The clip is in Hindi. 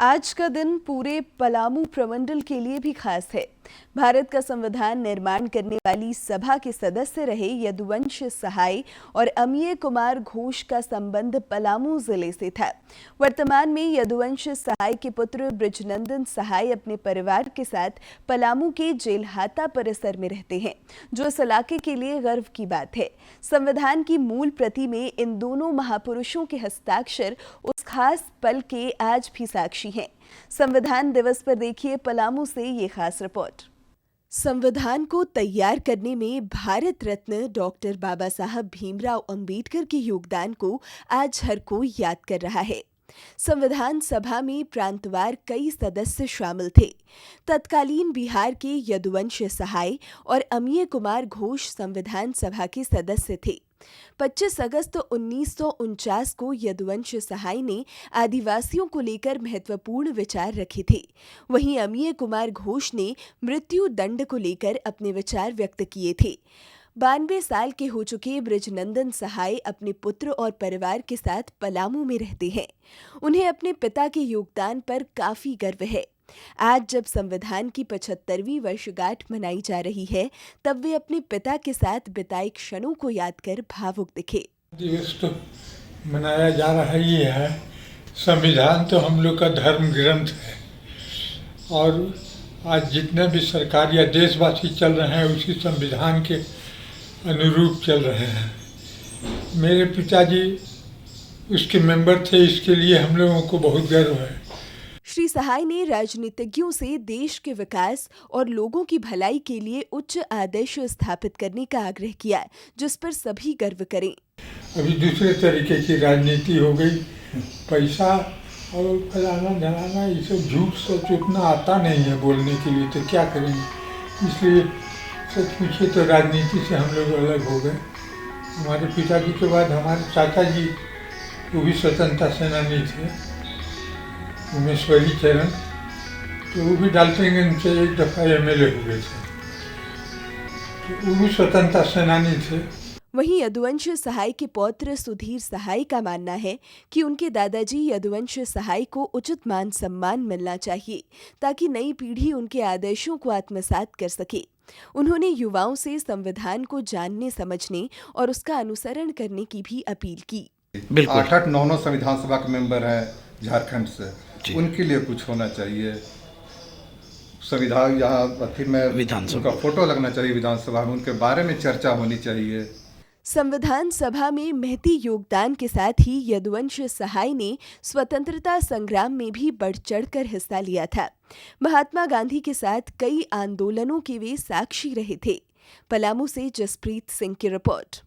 आज का दिन पूरे पलामू प्रमंडल के लिए भी खास है। भारत का संविधान निर्माण करने वाली सभा के सदस्य रहे यदुवंश सहाय और अमिय कुमार घोष का संबंध पलामू जिले से था। वर्तमान में यदुवंश सहाय के पुत्र बृजनंदन सहाय अपने परिवार के साथ पलामू के जेलहाता परिसर में रहते हैं, जो इस इलाके के लिए गर्व की बात है। संविधान की मूल प्रति में इन दोनों महापुरुषों के हस्ताक्षर उस खास पल के आज भी साक्षी हैं। संविधान दिवस पर देखिए पलामू से ये खास रिपोर्ट। संविधान को तैयार करने में भारत रत्न डॉक्टर बाबा साहब भीमराव अंबेडकर के योगदान को आज हर कोई याद कर रहा है। संविधान सभा में प्रांतवार कई सदस्य शामिल थे। तत्कालीन बिहार के यदुवंश सहाय और अमिय कुमार घोष संविधान सभा के सदस्य थे। 25 अगस्त 1949 को यदुवंश सहाय ने आदिवासियों को लेकर महत्वपूर्ण विचार रखे थे। वहीं अमिय कुमार घोष ने मृत्यु दंड को लेकर अपने विचार व्यक्त किए थे। 92 साल के हो चुके बृजनंदन सहाय अपने पुत्र और परिवार के साथ पलामू में रहते हैं। उन्हें अपने पिता के योगदान पर काफी गर्व है। आज जब संविधान की 75वीं वर्षगांठ मनाई जा रही है, तब वे अपने पिता के साथ बिताए क्षणों को याद कर भावुक दिखे। दिवस तो मनाया जा रहा ही है। संविधान तो हम लोग का धर्म ग्रंथ है और आज जितने भी सरकार या देशवासी चल रहे हैं उसी संविधान के अनुरूप चल रहे हैं। मेरे पिताजी उसके मेंबर थे, इसके लिए हम लोगों को बहुत गर्व है। श्री सहाय ने राजनीतिज्ञों से देश के विकास और लोगों की भलाई के लिए उच्च आदर्श स्थापित करने का आग्रह किया, जिस पर सभी गर्व करें। अभी दूसरे तरीके की राजनीति हो गई, पैसा और फलाना जलाना, ये सब झूठ सच उतना आता नहीं है बोलने के लिए, तो क्या करेंगे। इसलिए सच पूछे तो राजनीति से हम लोग अलग हो गए। हमारे पिताजी के बाद हमारे चाचा जी, वो भी स्वतंत्रता सेनानी थे, उमेश्वरी चरण, तो वो भी डाल्टनगंज से एक दफा एमएलए हुए थे, तो वो भी स्वतंत्रता सेनानी थे। वहीं यदुवंश सहाय के पौत्र सुधीर सहाय का मानना है कि उनके दादाजी यदुवंश सहाय को उचित मान सम्मान मिलना चाहिए, ताकि नई पीढ़ी उनके आदर्शों को आत्मसात कर सके। उन्होंने युवाओं से संविधान को जानने समझने और उसका अनुसरण करने की भी अपील की। बिल्कुल 8-9 संविधान सभा के मेंबर हैं झारखंड से, उनके लिए कुछ होना चाहिए। संविधान यहाँ फिर में उनका फोटो लगना चाहिए विधानसभा में, उनके बारे में चर्चा होनी चाहिए। संविधान सभा में महती योगदान के साथ ही यदुवंश सहाय ने स्वतंत्रता संग्राम में भी बढ़ चढ़कर हिस्सा लिया था। महात्मा गांधी के साथ कई आंदोलनों के वे साक्षी रहे थे। पलामू से जसप्रीत सिंह की रिपोर्ट।